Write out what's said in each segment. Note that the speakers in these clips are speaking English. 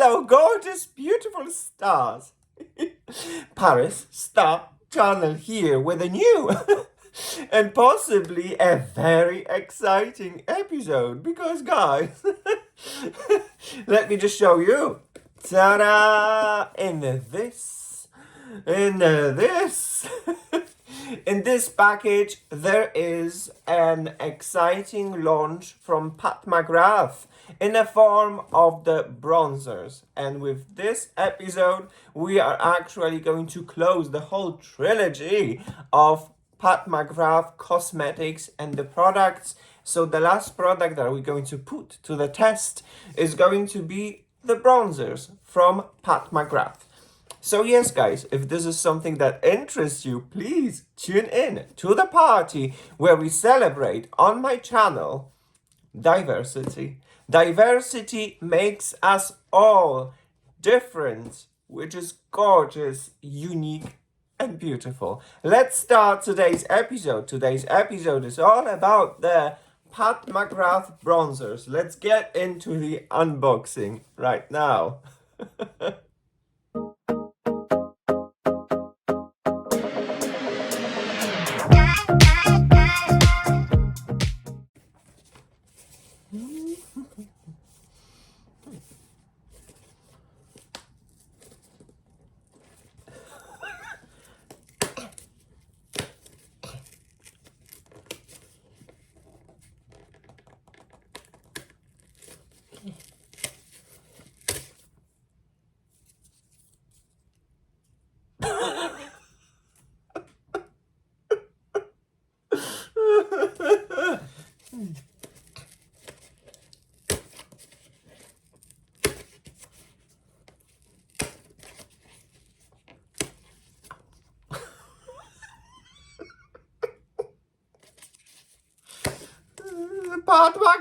Hello, gorgeous, beautiful stars. Paris Star Channel here with a new and possibly a very exciting episode because, guys, let me just show you. Ta-da! In this in this package, there is an exciting launch from PatMcgrath in the form of the bronzers. And with this episode, we are actually going to close the whole trilogy of PatMcgrath cosmetics and the products. So the last product that we're going to put to the test is going to be the bronzers from PatMcgrath. So yes, guys, if this is something that interests you, please tune in to the party where we celebrate on my channel diversity. Diversity makes us all different, which is gorgeous, unique, and beautiful. Let's start today's episode. Today's episode is all about the PatMcgrath bronzers. Let's get into the unboxing right now. PatMcgrath!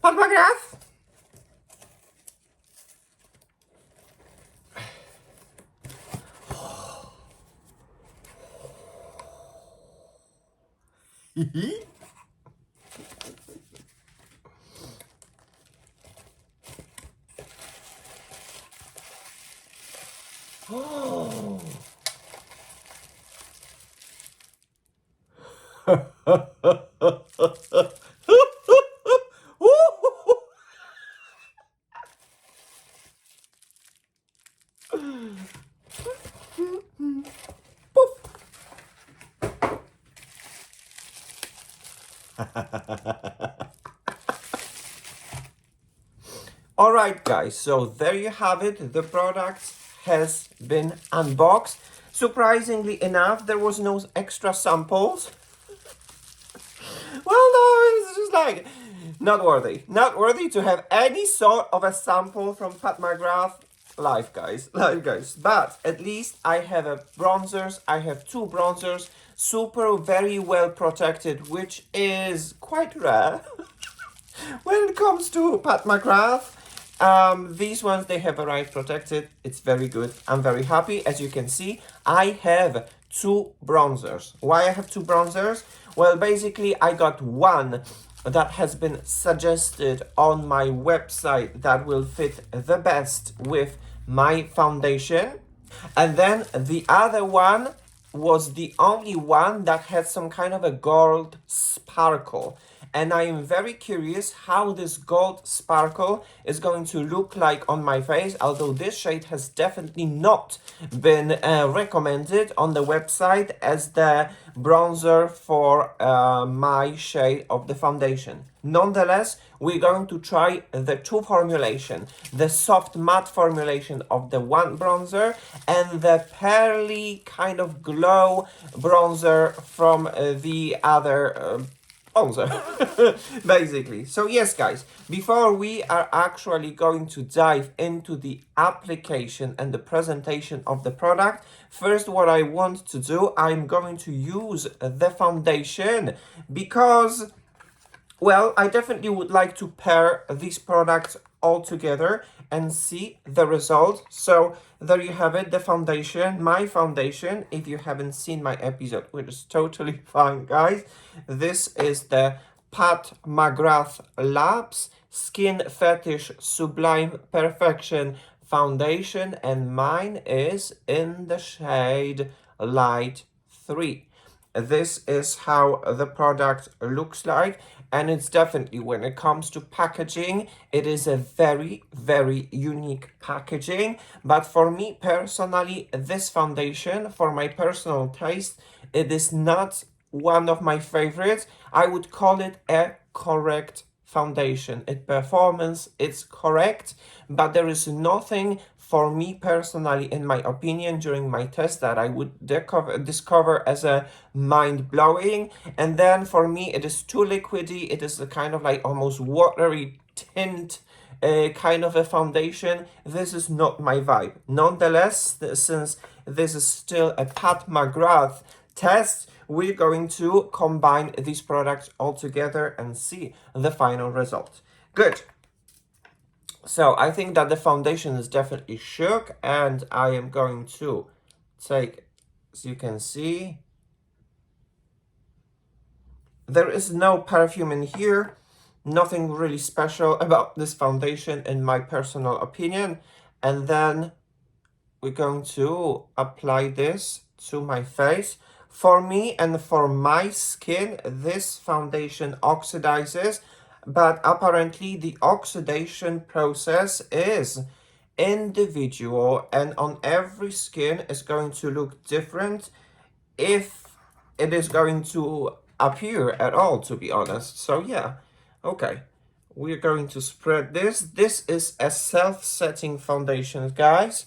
PatMcgrath! Oh. Alright, guys, so there you have it. The product has been unboxed. Surprisingly enough, there was no extra samples. Well, no, it's just like not worthy. Not worthy to have any sort of a sample from PatMcgrath. Live, guys. Live, guys. But at least I have a bronzers. I have two bronzers. Super, very well protected, which is quite rare when it comes to PatMcgrath. These ones, they have arrived protected. It's very good. I'm very happy. As you can see, I have two bronzers. Why I have two bronzers? Well, basically, I got one that has been suggested on my website that will fit the best with my foundation. And then the other one was the only one that had some kind of a gold sparkle. And I am very curious how this gold sparkle is going to look like on my face, although this shade has definitely not been recommended on the website as the bronzer for my shade of the foundation. Nonetheless, we're going to try the two formulation, the soft matte formulation of the one bronzer and the pearly kind of glow bronzer from the other bronzer, basically. So yes, guys, before we are actually going to dive into the application and the presentation of the product, first what I want to do, I'm going to use the foundation because, well, I definitely would like to pair these products all together and see the result. So there you have it, the foundation, my foundation. If you haven't seen my episode, which is totally fine, guys, this is the PatMcgrath Labs Skin Fetish Sublime Perfection Foundation, and mine is in the shade Light 3. This is how the product looks like, and it's definitely, when it comes to packaging, it is a very, very unique packaging. But for me personally, this foundation, for my personal taste, it is not one of my favorites. I would call it a correct foundation. Its performance, it's correct, but there is nothing for me personally, in my opinion, during my test that I would discover as a mind-blowing. And then for me, it is too liquidy. It is a kind of like almost watery tint, kind of a foundation. This is not my vibe. Nonetheless, since this is still a PatMcgrath test, we're going to combine these products all together and see the final result. Good. So I think that the foundation is definitely shook, and I am going to take, as you can see, there is no perfume in here, nothing really special about this foundation in my personal opinion. And then we're going to apply this to my face. For me and for my skin, this foundation oxidizes, but apparently the oxidation process is individual, and on every skin is going to look different, if it is going to appear at all, to be honest. So yeah, okay. We're going to spread this. This is a self-setting foundation, guys.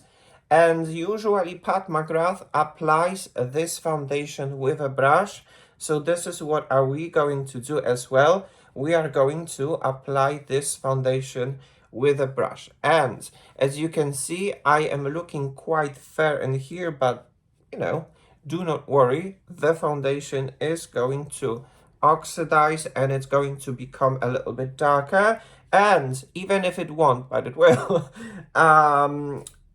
And usually PatMcgrath applies this foundation with a brush. So this is what are we going to do as well. We are going to apply this foundation with a brush. And as you can see, I am looking quite fair in here, but you know, do not worry. The foundation is going to oxidize and it's going to become a little bit darker. And even if it won't, but it will,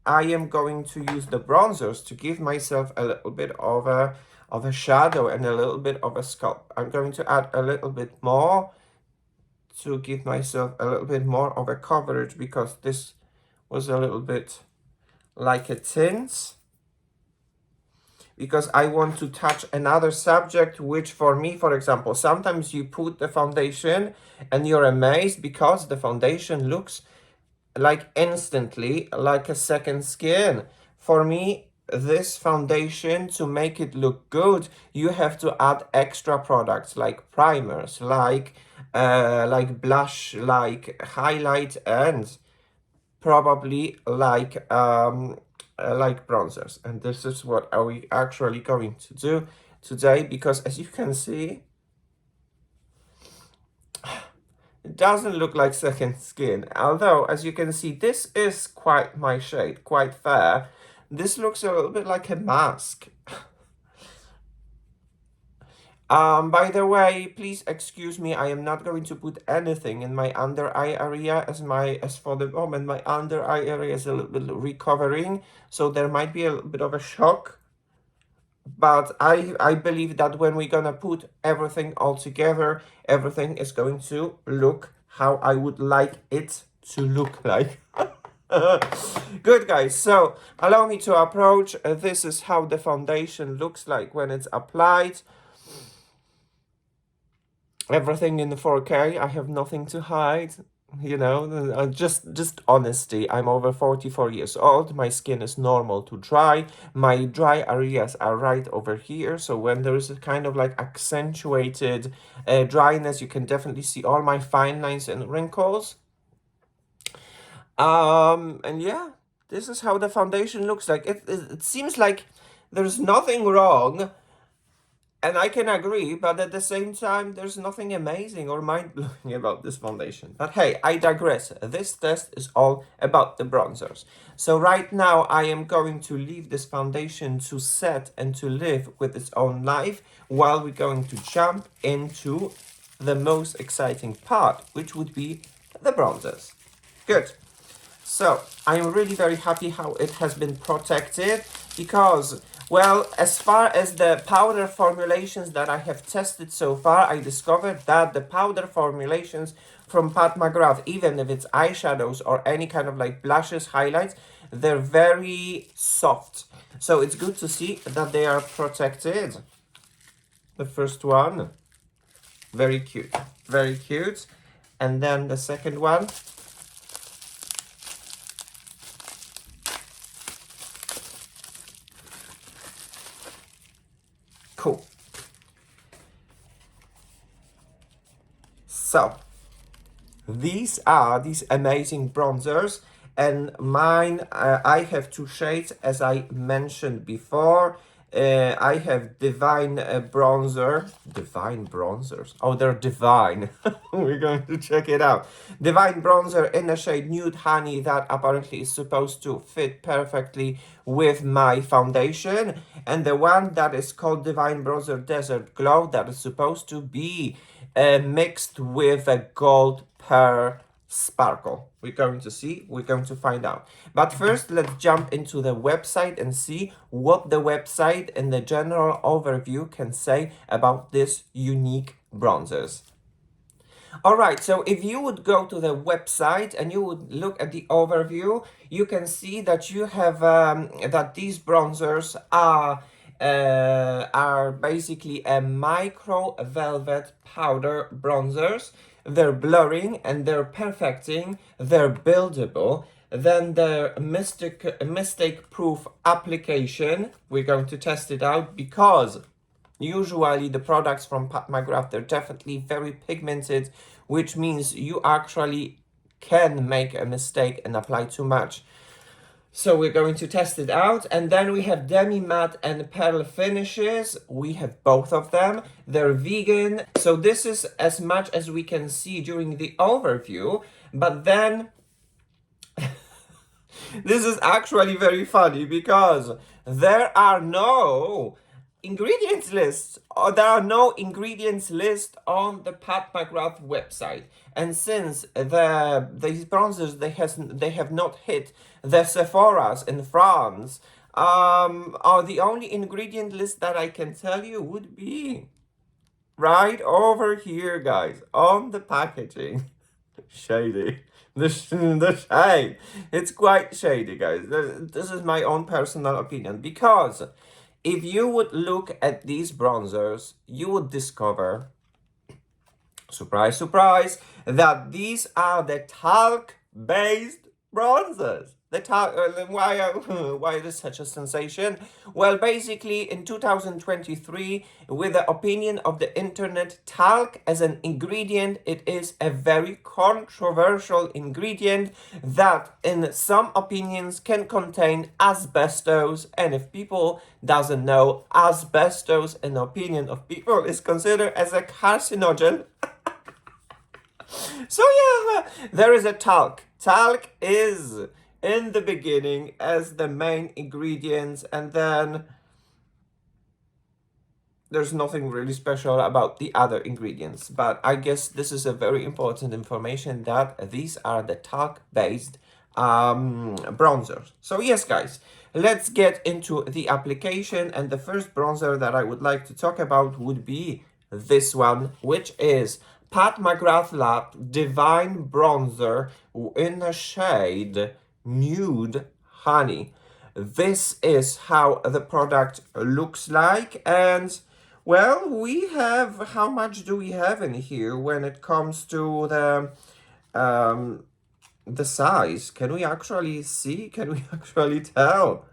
I am going to use the bronzers to give myself a little bit of a shadow and a little bit of a sculpt. I'm going to add a little bit more to give myself a little bit more of a coverage, because this was a little bit like a tint. Because I want to touch another subject, which for me, for example, sometimes you put the foundation and you're amazed because the foundation looks like instantly like a second skin. For me, this foundation, to make it look good, you have to add extra products like primers, like blush, like highlight, and probably like bronzers. And this is what are we actually going to do today, because as you can see, it doesn't look like second skin. Although, as you can see, this is quite my shade, quite fair. This looks a little bit like a mask. By the way, please excuse me, I am not going to put anything in my under eye area, as for the moment my under eye area is a little bit recovering, so there might be a little bit of a shock. But I believe that when we're gonna put everything all together, everything is going to look how I would like it to look like. Good, guys, so allow me to approach. This is how the foundation looks like when it's applied. Everything in the 4K, I have nothing to hide, you know, just honesty. I'm over 44 years old, my skin is normal to dry, my dry areas are right over here, so when there is a kind of like accentuated dryness, you can definitely see all my fine lines and wrinkles. And yeah, this is how the foundation looks like. It seems like there's nothing wrong, And I can agree, but at the same time, there's nothing amazing or mind-blowing about this foundation. But hey, I digress. This test is all about the bronzers. So right now, I am going to leave this foundation to set and to live with its own life, while we're going to jump into the most exciting part, which would be the bronzers. Good. So I'm really very happy how it has been protected, because, well, as far as the powder formulations that I have tested so far, I discovered that the powder formulations from PatMcgrath, even if it's eyeshadows or any kind of like blushes, highlights, they're very soft. So it's good to see that they are protected. The first one, very cute, very cute. And then the second one. Cool. So, these are these amazing bronzers, and mine, I have two shades, as I mentioned before. I have Divine Divine bronzers. Oh, they're divine. We're going to check it out. Divine bronzer in the shade Nude Honey, that apparently is supposed to fit perfectly with my foundation. And the one that is called Divine Bronzer Desert Glow, that is supposed to be mixed with a gold pearl sparkle. We're going to see, we're going to find out. But first, let's jump into the website and see what the website and the general overview can say about this unique bronzers. Alright, so if you would go to the website and you would look at the overview, you can see that you have that these bronzers are basically a micro velvet powder bronzers. They're blurring and they're perfecting, they're buildable. Then the mistake-proof application, we're going to test it out, because usually the products from PatMcgrath, they're definitely very pigmented, which means you actually can make a mistake and apply too much. So we're going to test it out. And then we have demi matte and pearl finishes. We have both of them. They're vegan. So this is as much as we can see during the overview. But then this is actually very funny, because there are no ingredients list, or there are no ingredients list on the PatMcgrath website. And since these bronzers, they have not hit the Sephora's in France, the only ingredient list that I can tell you would be right over here, guys, on the packaging. Shady. The shade. It's quite shady, guys. This is my own personal opinion, because if you would look at these bronzers, you would discover, surprise, surprise, that these are the talc-based bronzers. The talc, why it is such a sensation? Well, basically, in 2023, with the opinion of the internet, talc as an ingredient, it is a very controversial ingredient that, in some opinions, can contain asbestos. And if people doesn't know, asbestos, in the opinion of people, is considered as a carcinogen. So yeah, there is a talc. Talc is in the beginning as the main ingredients, and then there's nothing really special about the other ingredients. But I guess this is a very important information, that these are the talc-based bronzers. So yes, guys, let's get into the application. And the first bronzer that I would like to talk about would be this one, which is PatMcgrath Labs Divine Bronzer in the shade Nude Honey. This is how the product looks like. And well, we have, how much do we have in here when it comes to the size? Can we actually see? Can we actually tell?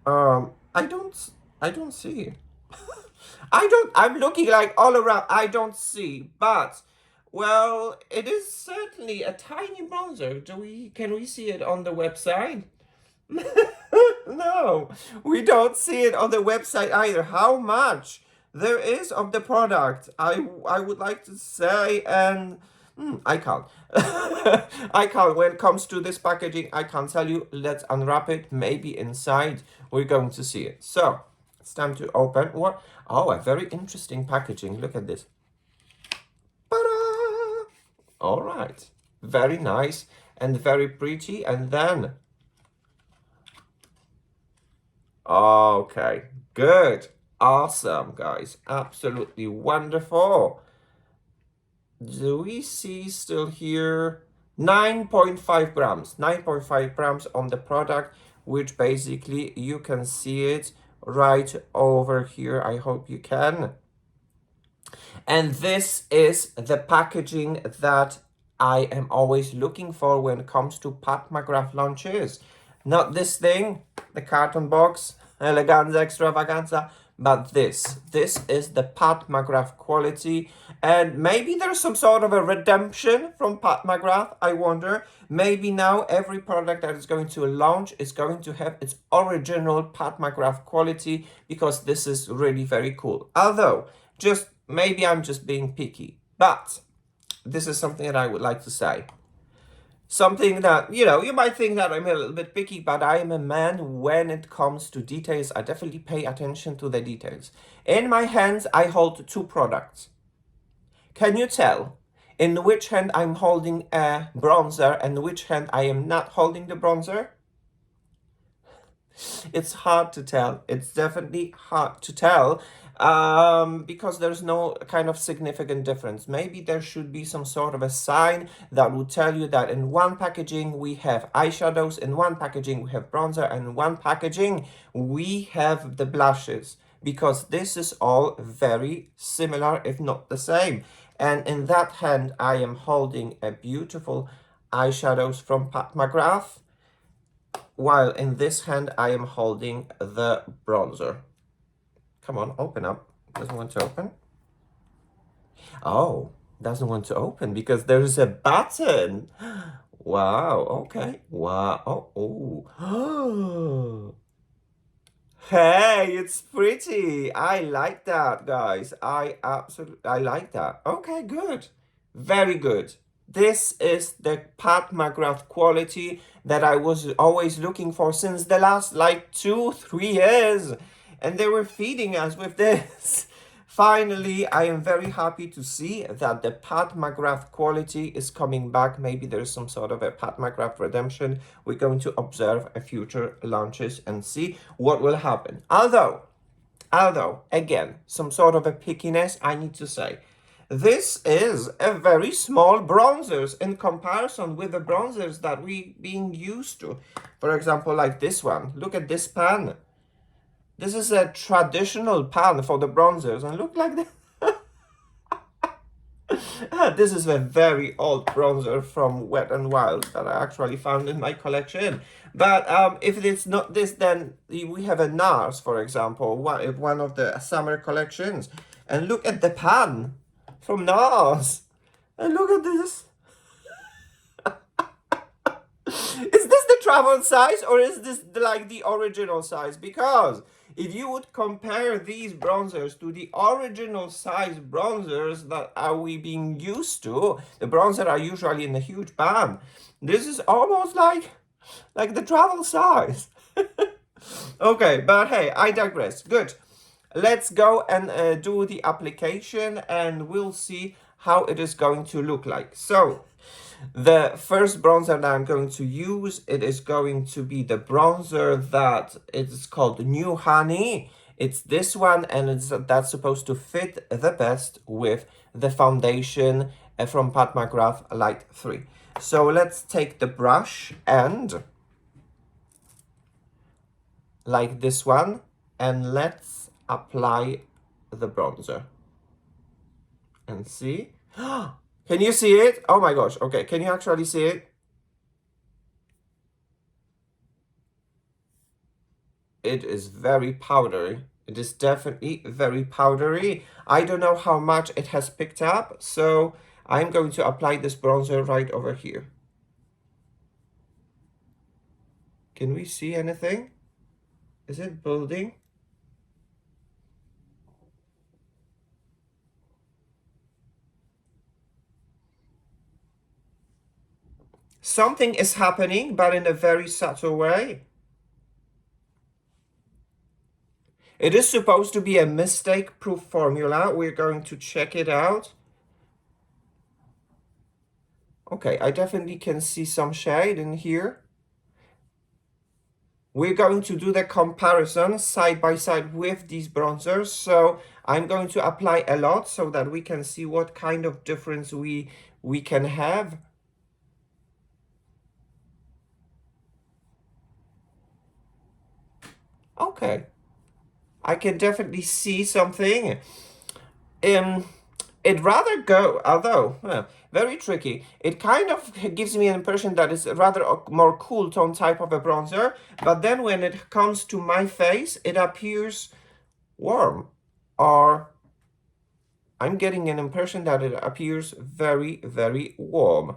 I don't see. I'm looking like all around. I don't see, but well, it is certainly a tiny bronzer. Can we see it on the website? No, we don't see it on the website either. How much there is of the product, I would like to say, and I can't. I can't. When it comes to this packaging, I can't tell you. Let's unwrap it. Maybe inside we're going to see it. So it's time to open. What? Oh, a very interesting packaging. Look at this. Ta-da! All right. Very nice and very pretty. And then, okay, good. Awesome, guys. Absolutely wonderful. Do we see still here 9.5 grams? 9.5 grams on the product, which basically you can see it right over here. I hope you can. And this is the packaging that I am always looking for when it comes to PatMcgrath launches. Not this thing, the carton box, eleganza, extravaganza, but this. This is the PatMcgrath quality. And maybe there's some sort of a redemption from PatMcgrath, I wonder. Maybe now every product that is going to launch is going to have its original PatMcgrath quality, because this is really very cool. Although, just maybe I'm just being picky, but this is something that I would like to say. Something that, you might think that I'm a little bit picky, but I am a man when it comes to details. I definitely pay attention to the details. In my hands, I hold two products. Can you tell in which hand I'm holding a bronzer and which hand I am not holding the bronzer? It's hard to tell. It's definitely hard to tell because there's no kind of significant difference. Maybe there should be some sort of a sign that would tell you that in one packaging we have eyeshadows, in one packaging we have bronzer, and in one packaging we have the blushes, because this is all very similar, if not the same. And in that hand I am holding a beautiful eyeshadows from PatMcgrath, while in this hand I am holding the bronzer. Come on, open up. Doesn't want to open. Oh, doesn't want to open because there's a button. Wow, okay. Wow, oh. Hey, it's pretty. I like that, guys. I like that. Okay, good. Very good. This is the PatMcgrath quality that I was always looking for since the last 2-3 years. And they were feeding us with this. Finally, I am very happy to see that the PatMcgrath quality is coming back. Maybe there's some sort of a PatMcgrath redemption. We're going to observe a future launches and see what will happen. Although, again, some sort of a pickiness, I need to say. This is a very small bronzers in comparison with the bronzers that we being used to. For example, like this one. Look at this pan. This is a traditional pan for the bronzers, and look like that. This is a very old bronzer from Wet n Wild that I actually found in my collection. But if it's not this, then we have a NARS, for example, one of the summer collections. And look at the pan from NARS. And look at this. Is this the travel size, or is this like the original size? Because if you would compare these bronzers to the original size bronzers that are we being used to, the bronzers are usually in a huge pan. This is almost like the travel size. Okay, but hey, I digress. Good. Let's go and do the application, and we'll see how it is going to look like. So, the first bronzer that I'm going to use, it is going to be the bronzer that it is called New Honey. It's this one, and that's supposed to fit the best with the foundation from PatMcgrath Light 3. So let's take the brush and like this one, and let's apply the bronzer and see. Can you see it? Oh my gosh. Okay, can you actually see it? It is very powdery. It is definitely very powdery. I don't know how much it has picked up, so I'm going to apply this bronzer right over here. Can we see anything? Is it building? Something is happening, but in a very subtle way. It is supposed to be a mistake-proof formula. We're going to check it out. Okay, I definitely can see some shade in here. We're going to do the comparison side by side with these bronzers. So I'm going to apply a lot so that we can see what kind of difference we can have. Okay, I can definitely see something. It rather go, although very tricky. It kind of gives me an impression that it's rather a more cool tone type of a bronzer, but then when it comes to my face, it appears warm, or I'm getting an impression that it appears very, very warm.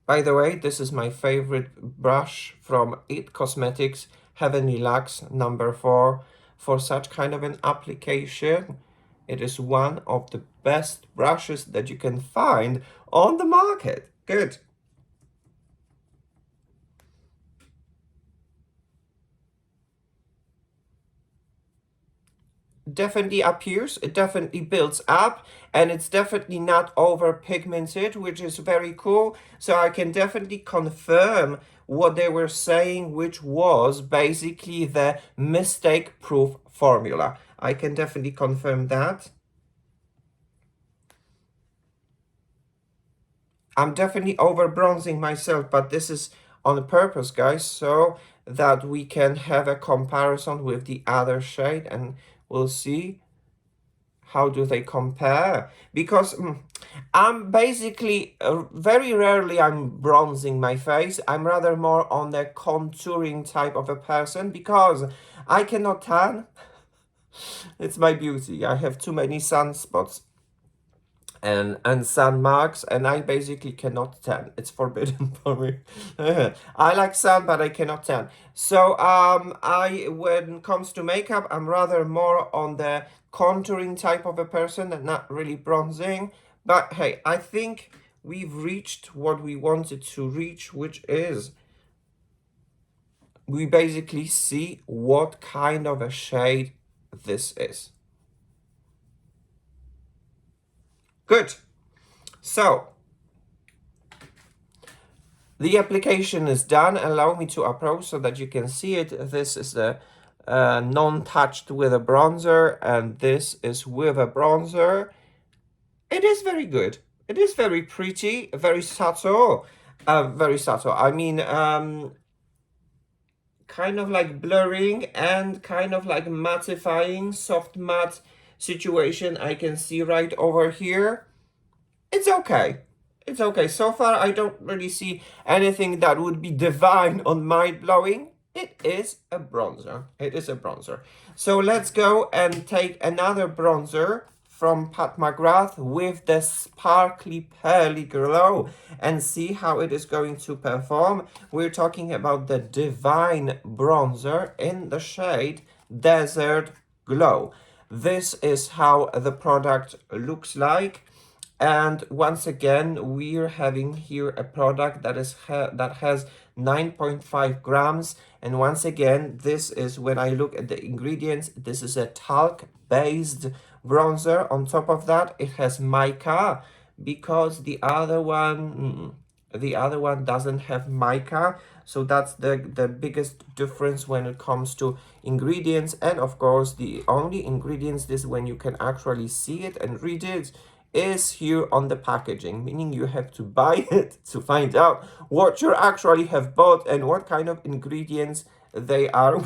By the way, this is my favorite brush from It Cosmetics, Heavenly Luxe number 4. For such kind of an application, it is one of the best brushes that you can find on the market. Good. Definitely appears, it definitely builds up, and it's definitely not over pigmented, which is very cool. So I can definitely confirm what they were saying, which was basically the mistake proof formula. I can definitely confirm that. I'm definitely over bronzing myself, but this is on purpose, guys, so that we can have a comparison with the other shade, and we'll see how do they compare. Because I'm basically very rarely I'm bronzing my face. I'm rather more on the contouring type of a person because I cannot tan. It's my beauty. I have too many sunspots and sun marks, and I basically cannot tan. It's forbidden for me. I like sun, but I cannot tan. So when it comes to makeup, I'm rather more on the contouring type of a person and not really bronzing. But hey, I think we've reached what we wanted to reach, which is we basically see what kind of a shade this is. Good. So the application is done. Allow me to approach so that you can see it. This is the non-touched with a bronzer, and this is with a bronzer. It is very good. It is very pretty, very subtle. Very subtle. I mean, kind of like blurring and kind of like mattifying, soft matte situation I can see right over here. It's okay. It's okay. So far, I don't really see anything that would be divine on mind-blowing. It is a bronzer. It is a bronzer. So let's go and take another bronzer from PatMcgrath with the sparkly pearly glow and see how it is going to perform. We're talking about the Divine bronzer in the shade Desert Glow. This is how the product looks like. And once again, we're having here a product that has 9.5 grams. And once again, this is when I look at the ingredients, this is a talc-based bronzer. On top of that, it has mica because the other one doesn't have mica. So that's the biggest difference when it comes to ingredients. And of course, the only ingredients, this when you can actually see it and read it, is here on the packaging, meaning you have to buy it to find out what you actually have bought and what kind of ingredients they are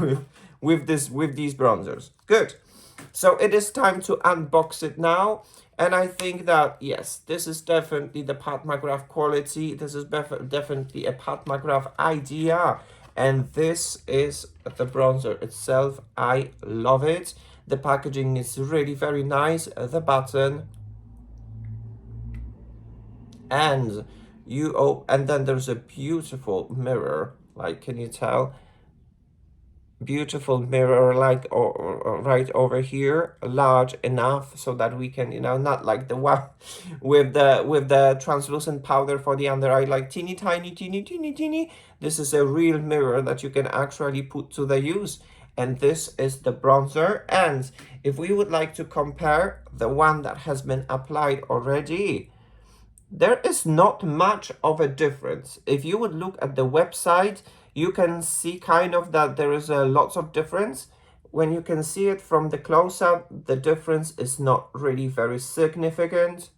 with these bronzers. Good. So it is time to unbox it now. And I think that, yes, this is definitely the PatMcgrath quality. This is definitely a PatMcgrath idea. And this is the bronzer itself. I love it. The packaging is really very nice. The button. And And then there's a beautiful mirror. Like, can you tell? Beautiful mirror, like, or right over here, large enough so that we can, not like the one with the translucent powder for the under eye, like teeny tiny, teeny teeny teeny. This is a real mirror that you can actually put to the use. And this is the bronzer. And if we would like to compare the one that has been applied already, there is not much of a difference. If you would look at the website, you can see kind of that there is a lots of difference. When you can see it from the close-up, the difference is not really very significant.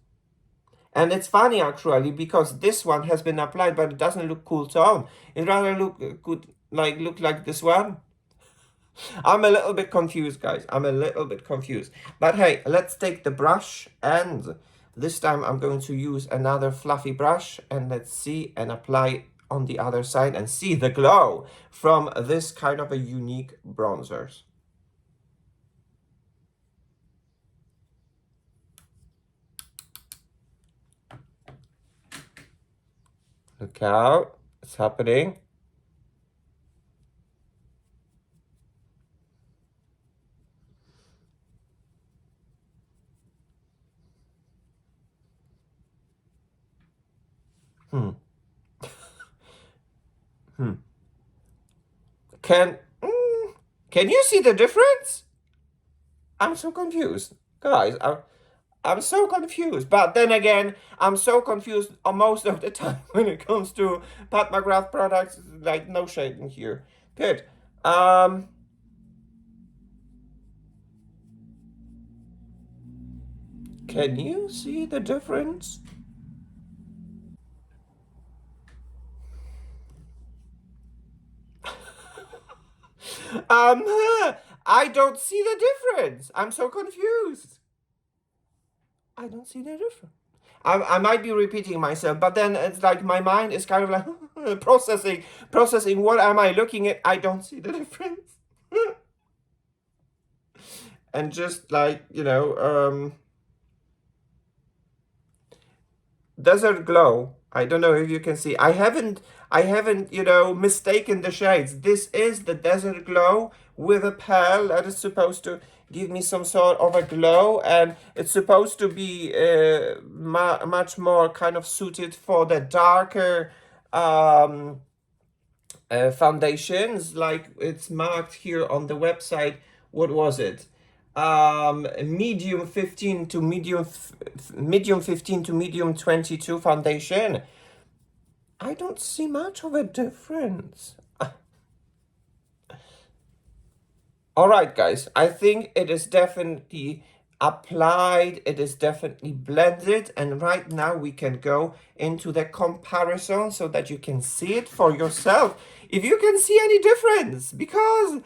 And it's funny actually, because this one has been applied, but it doesn't look cool tone. It rather look good, look like this one. I'm a little bit confused, guys. I'm a little bit confused. But hey, let's take the brush, and this time I'm going to use another fluffy brush, and let's see and apply on the other side and see the glow from this kind of a unique bronzers. Look out, it's happening. Can can you see the difference? I'm so confused. Guys, I'm so confused. But then again, I'm so confused most of the time when it comes to PatMcgrath products. Like, no shading here. Good. Can you see the difference? I don't see the difference. I'm so confused. I don't see the difference. I might be repeating myself, but then it's like my mind is kind of like processing what am I looking at? I don't see the difference. And just like, Desert Glow. I don't know if you can see. I haven't, mistaken the shades. This is the Desert Glow with a pearl that is supposed to give me some sort of a glow, and it's supposed to be much more kind of suited for the darker foundations, like it's marked here on the website. What was it? Medium 15 to medium 15 to medium 22 foundation. I don't see much of a difference. All right, guys, I think it is definitely applied, it is definitely blended, and right now we can go into the comparison so that you can see it for yourself, if you can see any difference, because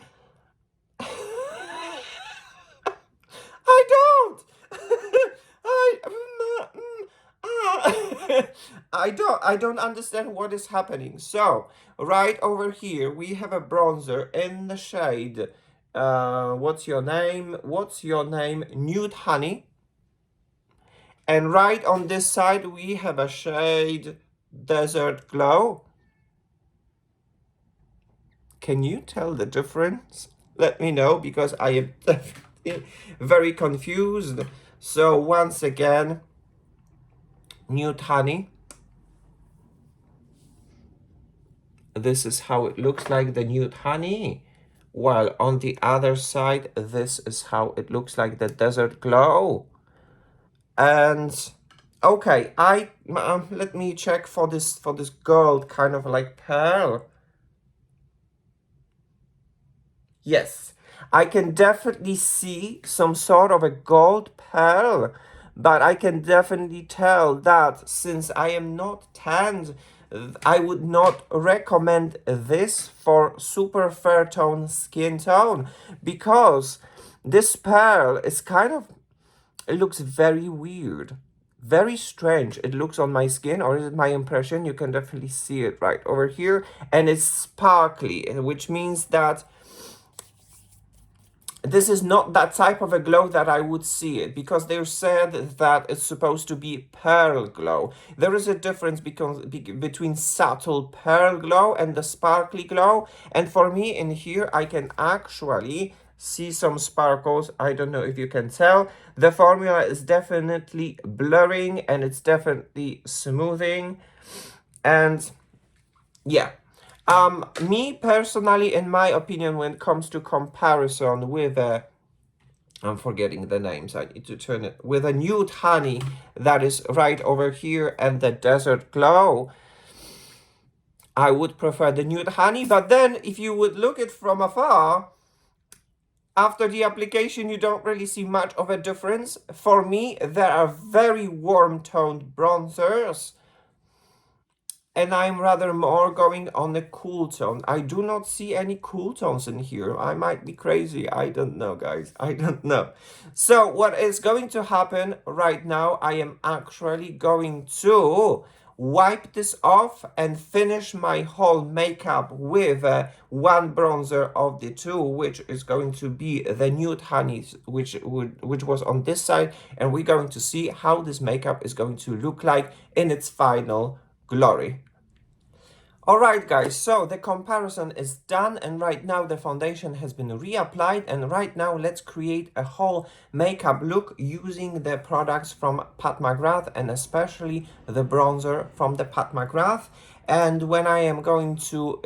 I don't. I don't understand what is happening. So right over here we have a bronzer in the shade. What's your name? What's your name? Nude Honey. And right on this side we have a shade Desert Glow. Can you tell the difference? Let me know, because I am definitely very confused. So once again, Nude Honey. This is how it looks like, the Nude Honey. While on the other side, this is how it looks like, the Desert Glow. And okay, let me check for this gold kind of like pearl. Yes, I can definitely see some sort of a gold pearl, but I can definitely tell that since I am not tanned, I would not recommend this for super fair tone skin tone, because this pearl is kind of, it looks very weird, very strange. It looks on my skin, or is it my impression? You can definitely see it right over here, and it's sparkly, which means that this is not that type of a glow that I would see it, because they said that it's supposed to be pearl glow. There is a difference between subtle pearl glow and the sparkly glow. And for me in here, I can actually see some sparkles. I don't know if you can tell. The formula is definitely blurring and it's definitely smoothing. And yeah. Me personally, in my opinion, when it comes to comparison with a, I'm forgetting the names, I need to turn it, with a nude honey that is right over here and the desert glow, I would prefer the nude honey. But then if you would look it from afar, after the application, you don't really see much of a difference. For me, there are very warm toned bronzers, and I'm rather more going on the cool tone. I do not see any cool tones in here. I might be crazy. I don't know, guys. I don't know. So what is going to happen right now, I am actually going to wipe this off and finish my whole makeup with one bronzer of the two, which is going to be the Nude Honey, which was on this side. And we're going to see how this makeup is going to look like in its final glory. Alright guys, so the comparison is done, and right now the foundation has been reapplied, and right now let's create a whole makeup look using the products from PatMcgrath, and especially the bronzer from the PatMcgrath. And when I am going to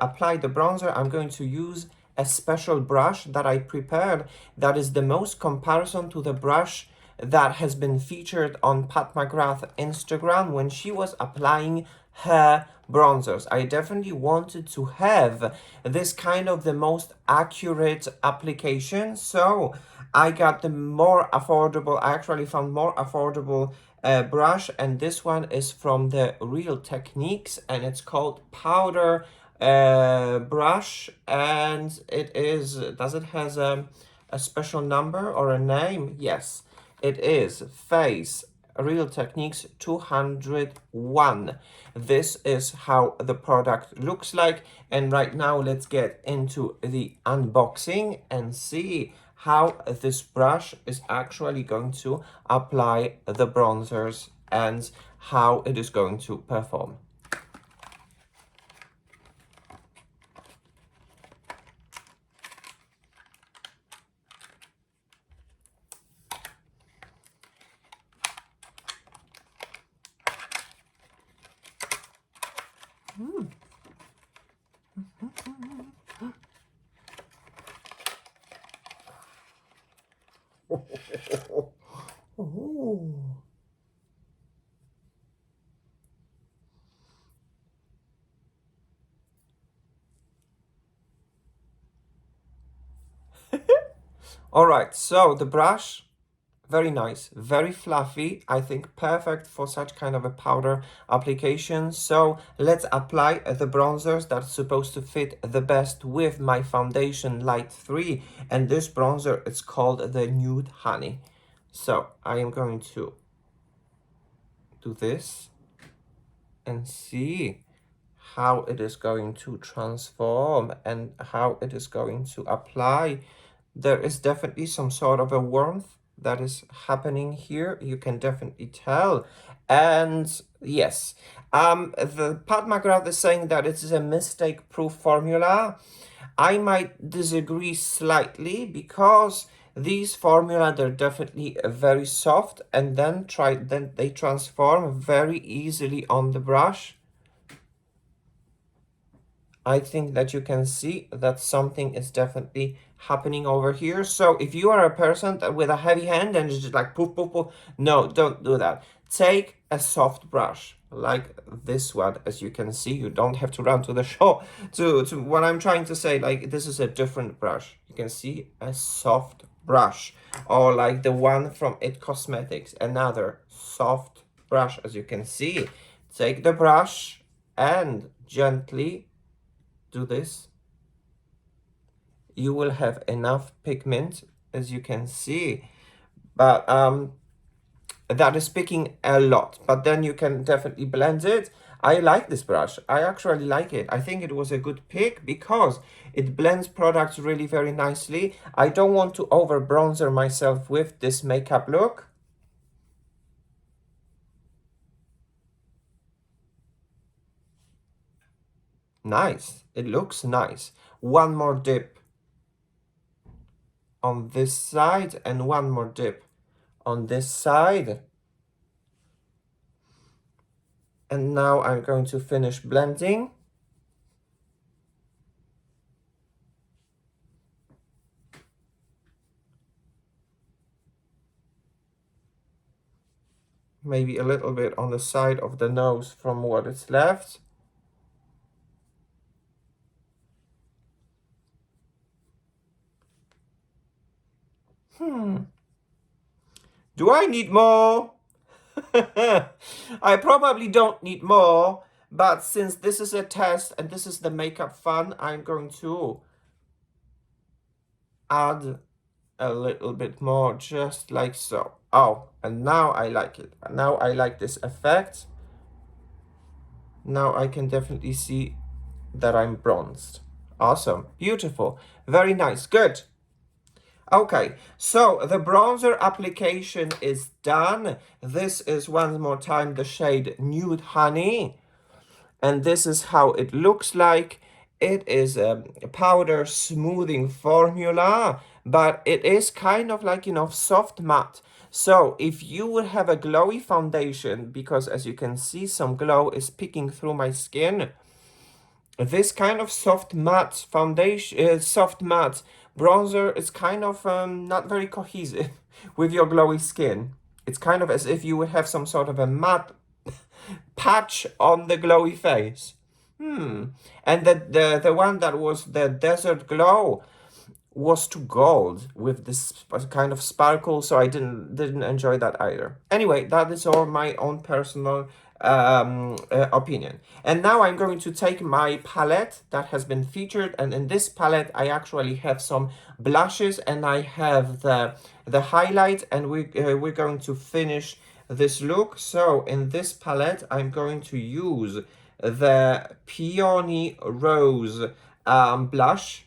apply the bronzer, I'm going to use a special brush that I prepared that is the most comparison to the brush that has been featured on PatMcgrath Instagram when she was applying her bronzers. I definitely wanted to have this kind of the most accurate application, so I got the more affordable, I actually found more affordable brush, and this one is from the Real Techniques, and it's called Powder brush, and it is, does it has a special number or a name? Yes, it is Face Real Techniques 201. This is how the product looks like, and right now let's get into the unboxing and see how this brush is actually going to apply the bronzers and how it is going to perform. Oh. All right, so the brush, very nice, very fluffy. I think perfect for such kind of a powder application. So let's apply the bronzers that's supposed to fit the best with my foundation Light 3. And this bronzer is called the Nude Honey. So I am going to do this and see how it is going to transform and how it is going to apply. There is definitely some sort of a warmth that is happening here. You can definitely tell. And yes, the PatMcgrath is saying that it is a mistake-proof formula. I might disagree slightly, because these formula, they're definitely very soft, and then they transform very easily on the brush. I think that you can see that something is definitely happening over here. So if you are a person with a heavy hand and it's just like poof, poof, poof, no, don't do that. Take a soft brush like this one. As you can see, you don't have to run to the shop to what I'm trying to say. Like, this is a different brush. You can see a soft brush, or like the one from It Cosmetics, another soft brush. As you can see, take the brush and gently do this. You will have enough pigment, as you can see, but that is picking a lot, but then you can definitely blend it. I like this brush. I actually like it. I think it was a good pick because it blends products really very nicely. I don't want to over bronzer myself with this makeup look. Nice. It looks nice. One more dip on this side and one more dip on this side. And now I'm going to finish blending. Maybe a little bit on the side of the nose from what is left. Do I need more? I probably don't need more, but since this is a test and this is the makeup fun, I'm going to add a little bit more, just like so. Oh, and now I like it. Now I like this effect. Now I can definitely see that I'm bronzed. Awesome. Beautiful. Very nice. Good. Okay, so the bronzer application is done. This is one more time the shade Nude Honey. And this is how it looks like. It is a powder smoothing formula, but it is kind of like, soft matte. So if you would have a glowy foundation, because as you can see, some glow is peeking through my skin, this kind of soft matte foundation, soft matte bronzer is kind of not very cohesive with your glowy skin. It's kind of as if you would have some sort of a matte patch on the glowy face. And the one that was the desert glow was too gold with this kind of sparkle, so I didn't enjoy that either. Anyway, that is all my own personal opinion. And now I'm going to take my palette that has been featured, and in this palette I actually have some blushes and I have the highlight, and we're going to finish this look. So in this palette I'm going to use the Peony Rose blush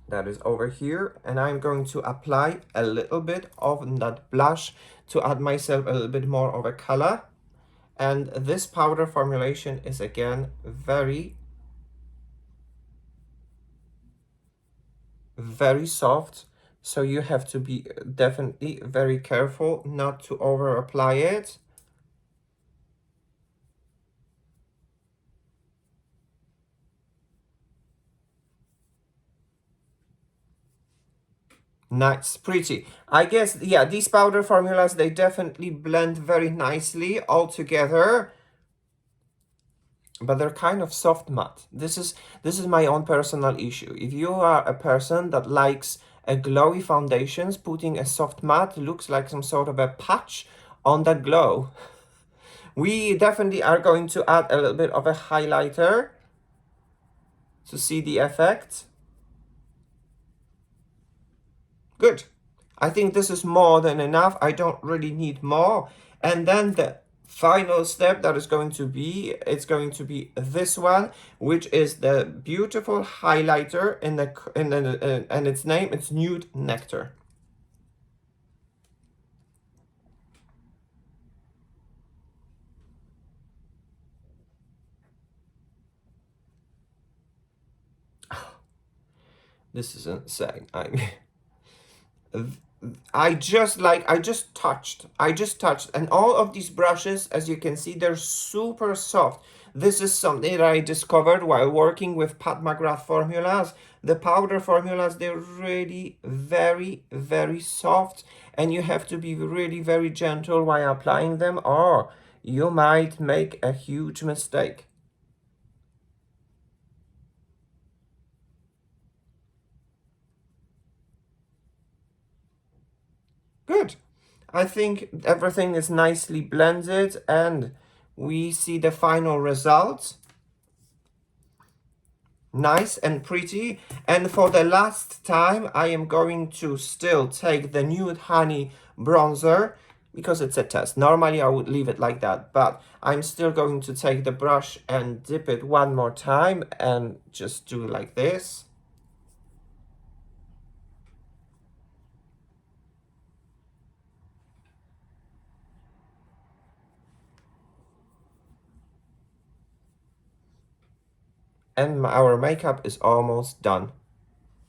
that is over here, and I'm going to apply a little bit of that blush to add myself a little bit more of a color. And this powder formulation is again very soft, so you have to be definitely very careful not to over apply it. Nice, pretty. I guess, yeah, these powder formulas, they definitely blend very nicely all together, but they're kind of soft matte. This is my own personal issue. If you are a person that likes a glowy foundations, putting a soft matte looks like some sort of a patch on that glow. We definitely are going to add a little bit of a highlighter to see the effect. Good. I think this is more than enough. I don't really need more. And then the final step that is going to be, it's going to be this one, which is the beautiful highlighter and its name, it's Nude Nectar. This is insane. I just touched, and all of these brushes, as you can see, they're super soft. This is something that I discovered while working with PatMcgrath formulas. The powder formulas, they're really very, very soft, and you have to be really very gentle while applying them, or you might make a huge mistake. Good. I think everything is nicely blended and we see the final result. Nice and pretty. And for the last time, I am going to still take the Nude Honey bronzer. because it's a test. Normally I would leave it like that, but I'm still going to take the brush and dip it one more time and just do like this. And our makeup is almost done.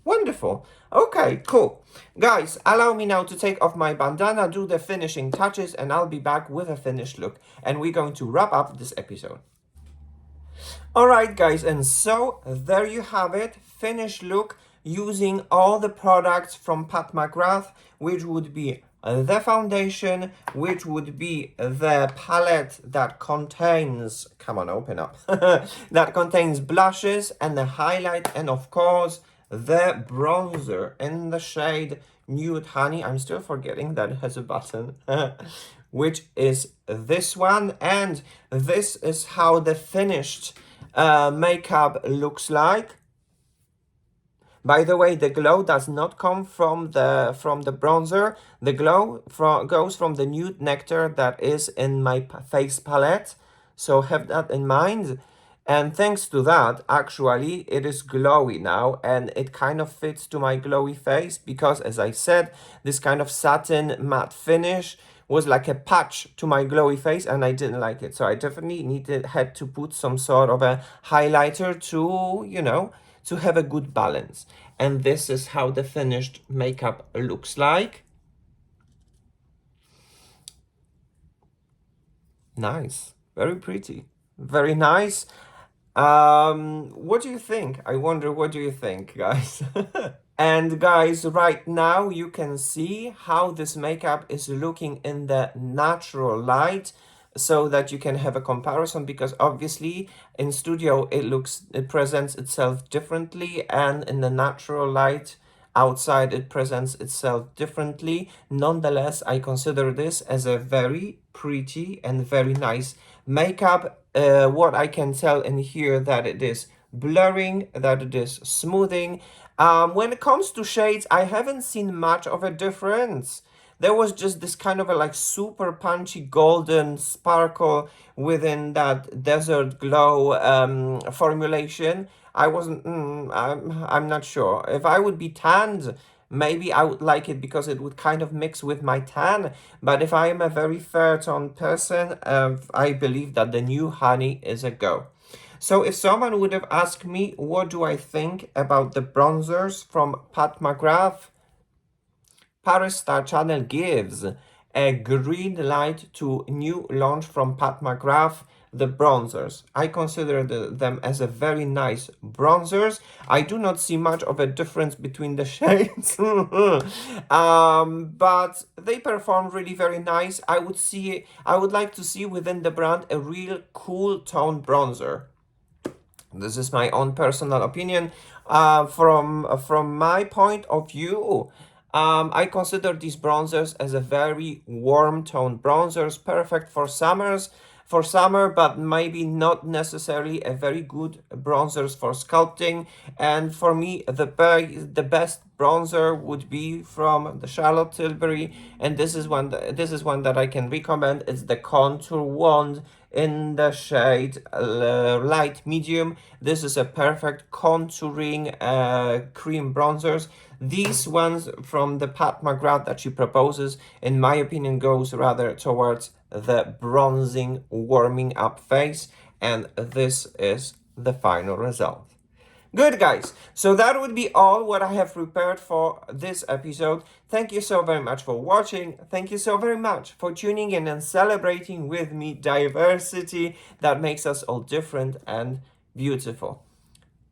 Wonderful. Okay, cool. Guys, allow me now to take off my bandana, do the finishing touches, and I'll be back with a finished look. And we're going to wrap up this episode. Alright guys, and so there you have it, finished look using all the products from PatMcgrath, which would be the foundation, which would be the palette that contains, come on, open up, that contains blushes and the highlight, and of course the bronzer in the shade Nude Honey. I'm still forgetting that it has a button. Which is this one, and this is how the finished makeup looks like. By the way, the glow does not come from the bronzer. The glow goes from the Nude Nectar that is in my face palette, so have that in mind. And thanks to that, actually, it is glowy now, and it kind of fits to my glowy face because, as I said, this kind of satin matte finish was like a patch to my glowy face, and I didn't like it. So I definitely had to put some sort of a highlighter to, you know, to have a good balance. And this is how the finished makeup looks like. Nice, very pretty, very nice. What do you think? I wonder, what do you think, guys? And guys, right now you can see how this makeup is looking in the natural light, so that you can have a comparison, because obviously in studio it presents itself differently, and in the natural light outside it presents itself differently. Nonetheless, I consider this as a very pretty and very nice makeup. What I can tell in here, that it is blurring, that it is smoothing. When it comes to shades, I haven't seen much of a difference. There was just this kind of a like super punchy golden sparkle within that desert glow formulation. I'm not sure. If I would be tanned, maybe I would like it because it would kind of mix with my tan. But if I am a very fair tone person, I believe that the New Honey is a go. So if someone would have asked me, what do I think about the bronzers from PatMcgrath, Paris Star Channel gives a green light to new launch from PatMcgrath, the bronzers. I consider them as a very nice bronzers. I do not see much of a difference between the shades, but they perform really very nice. I would like to see within the brand a real cool tone bronzer. This is my own personal opinion. From my point of view, I consider these bronzers as a very warm tone bronzers, perfect for summer, but maybe not necessarily a very good bronzers for sculpting. And for me, the best bronzer would be from the Charlotte Tilbury, and this is one that I can recommend. It's the Contour Wand in the shade light medium. This is a perfect contouring cream bronzers. These ones from the PatMcgrath that she proposes, in my opinion, goes rather towards the bronzing, warming up face, and this is the final result. Good, guys. So that would be all what I have prepared for this episode. Thank you so very much for watching. Thank you so very much for tuning in and celebrating with me diversity that makes us all different and beautiful.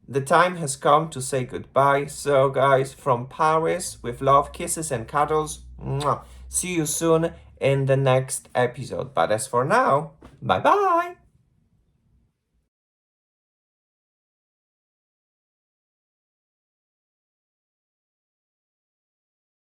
The time has come to say goodbye. So, guys, from Paris, with love, kisses, and cuddles. Mwah. See you soon in the next episode. But as for now, bye-bye.